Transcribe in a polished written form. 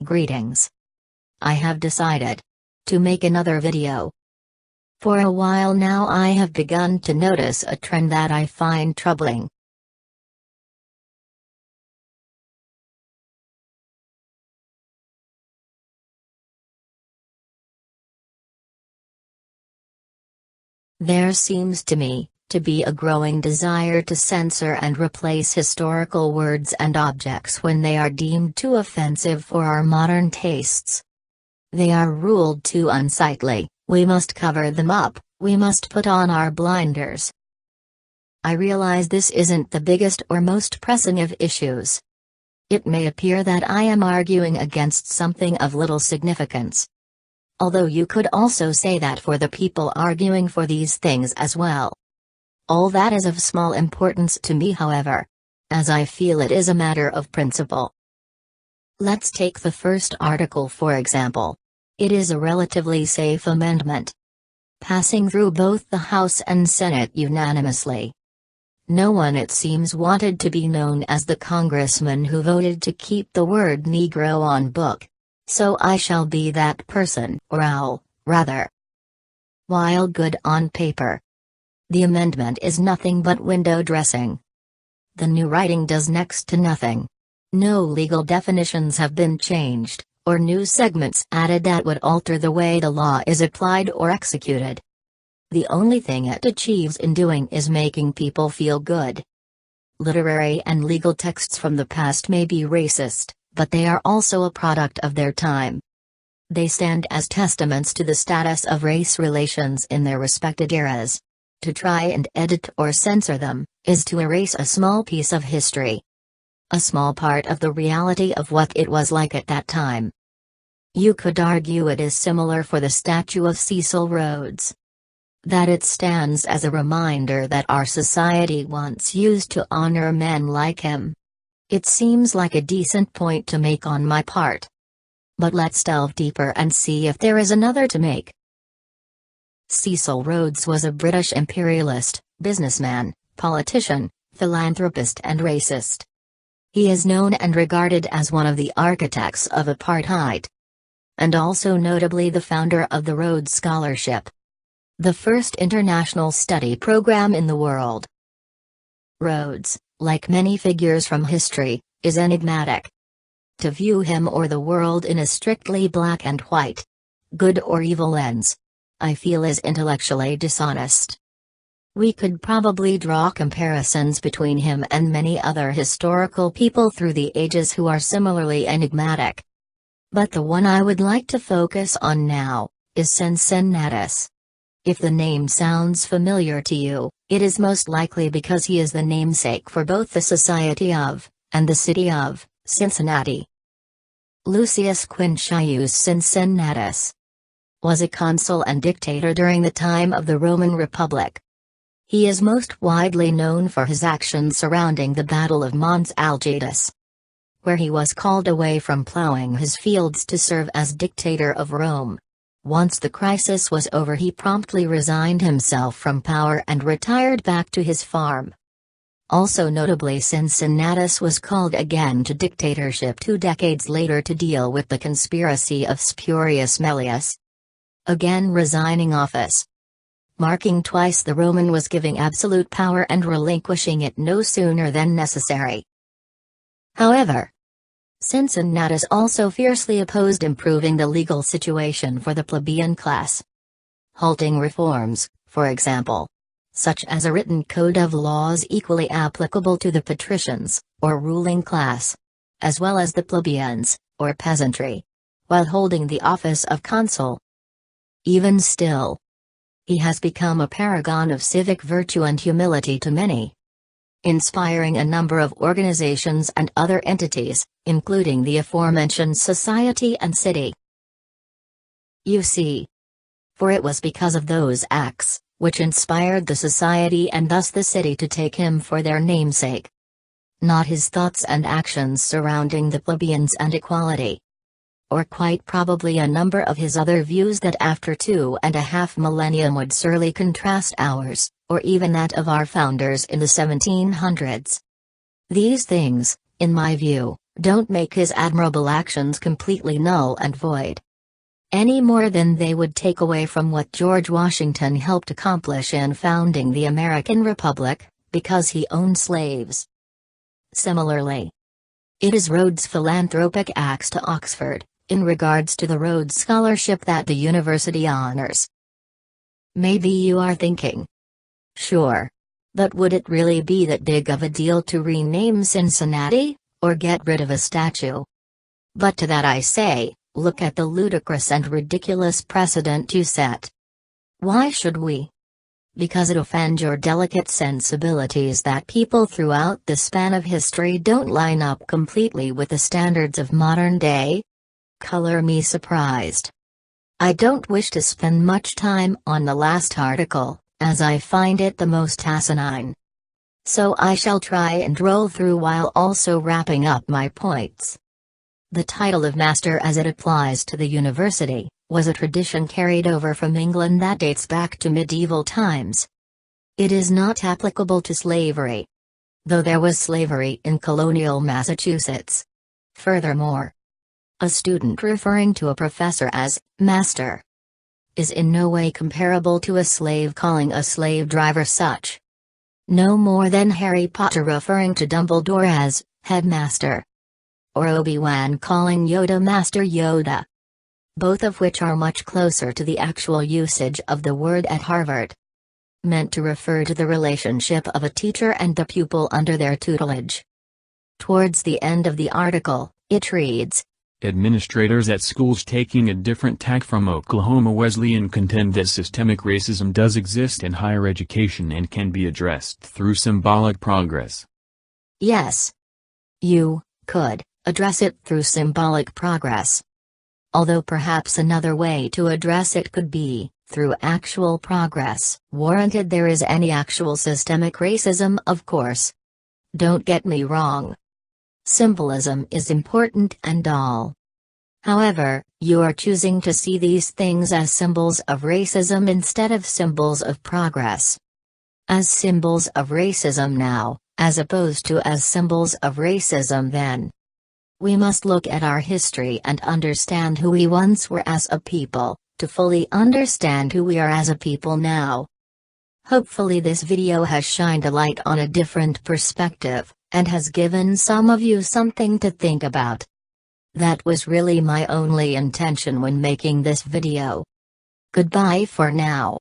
Greetings. I have decided to make another video. For a while now I have begun to notice a trend that I find troubling. There seems to me to be a growing desire to censor and replace historical words and objects when they are deemed too offensive for our modern tastes. They are ruled too unsightly, we must cover them up, we must put on our blinders. I realize this isn't the biggest or most pressing of issues. It may appear that I am arguing against something of little significance. Although you could also say that for the people arguing for these things as well. All that is of small importance to me, however, as I feel it is a matter of principle. Let's take the first article for example. It is a relatively safe amendment, passing through both the House and Senate unanimously. No one, it seems, wanted to be known as the congressman who voted to keep the word Negro on book. So I shall be that person, or owl, rather. While good on paper, the amendment is nothing but window dressing. The new writing does next to nothing. No legal definitions have been changed, or new segments added that would alter the way the law is applied or executed. The only thing it achieves in doing is making people feel good. Literary and legal texts from the past may be racist, but they are also a product of their time. They stand as testaments to the status of race relations in their respected eras. To try and edit or censor them is to erase a small piece of history. A small part of the reality of what it was like at that time. You could argue it is similar for the statue of Cecil Rhodes. That it stands as a reminder that our society once used to honor men like him. It seems like a decent point to make on my part. But let's delve deeper and see if there is another to make. Cecil Rhodes was a British imperialist, businessman, politician, philanthropist and racist. He is known and regarded as one of the architects of apartheid. And also notably the founder of the Rhodes Scholarship. The first international study program in the world. Rhodes, like many figures from history, is enigmatic. To view him or the world in a strictly black and white, good or evil lens, I feel is intellectually dishonest. We could probably draw comparisons between him and many other historical people through the ages who are similarly enigmatic. But the one I would like to focus on now is Cincinnatus. If the name sounds familiar to you, it is most likely because he is the namesake for both the society of, and the city of, Cincinnati. Lucius Quinctius Cincinnatus was a consul and dictator during the time of the Roman Republic. He is most widely known for his actions surrounding the Battle of Mons Algidus, where he was called away from plowing his fields to serve as dictator of Rome. Once the crisis was over, he promptly resigned himself from power and retired back to his farm. Also notably, Cincinnatus was called again to dictatorship 2 decades later to deal with the conspiracy of Spurius Maelius, again resigning office, marking twice the Roman was giving absolute power and relinquishing it no sooner than necessary. However, Cincinnatus also fiercely opposed improving the legal situation for the plebeian class. Halting reforms, for example, such as a written code of laws equally applicable to the patricians, or ruling class, as well as the plebeians, or peasantry, while holding the office of consul. Even still, he has become a paragon of civic virtue and humility to many, inspiring a number of organizations and other entities, including the aforementioned society and city. You see, for it was because of those acts, which inspired the society and thus the city to take him for their namesake. Not his thoughts and actions surrounding the plebeians and equality. Or quite probably a number of his other views that after 2.5 millennium would surely contrast ours, or even that of our founders in the 1700s. These things, in my view, don't make his admirable actions completely null and void. Any more than they would take away from what George Washington helped accomplish in founding the American Republic, because he owned slaves. Similarly, it is Rhodes' philanthropic acts to Oxford, in regards to the Rhodes Scholarship, that the university honors. Maybe you are thinking, sure. But would it really be that big of a deal to rename Cincinnati, or get rid of a statue? But to that I say, look at the ludicrous and ridiculous precedent you set. Why should we? Because it offends your delicate sensibilities that people throughout the span of history don't line up completely with the standards of modern day? Color me surprised. I don't wish to spend much time on the last article, as I find it the most asinine. So I shall try and roll through while also wrapping up my points. The title of master, as it applies to the university, was a tradition carried over from England that dates back to medieval times. It is not applicable to slavery, though there was slavery in colonial Massachusetts. Furthermore, a student referring to a professor as master is in no way comparable to a slave calling a slave driver such. No more than Harry Potter referring to Dumbledore as headmaster, or Obi-Wan calling Yoda Master Yoda. Both of which are much closer to the actual usage of the word at Harvard, meant to refer to the relationship of a teacher and the pupil under their tutelage. Towards the end of the article, it reads, Administrators at schools taking a different tack from Oklahoma Wesleyan contend that systemic racism does exist in higher education and can be addressed through symbolic progress. Yes. You could address it through symbolic progress. Although perhaps another way to address it could be through actual progress, warranted there is any actual systemic racism, of course. Don't get me wrong. Symbolism is important and all. However, you are choosing to see these things as symbols of racism instead of symbols of progress. As symbols of racism now, as opposed to as symbols of racism then. We must look at our history and understand who we once were as a people, to fully understand who we are as a people now. Hopefully this video has shined a light on a different perspective, and has given some of you something to think about. That was really my only intention when making this video. Goodbye for now.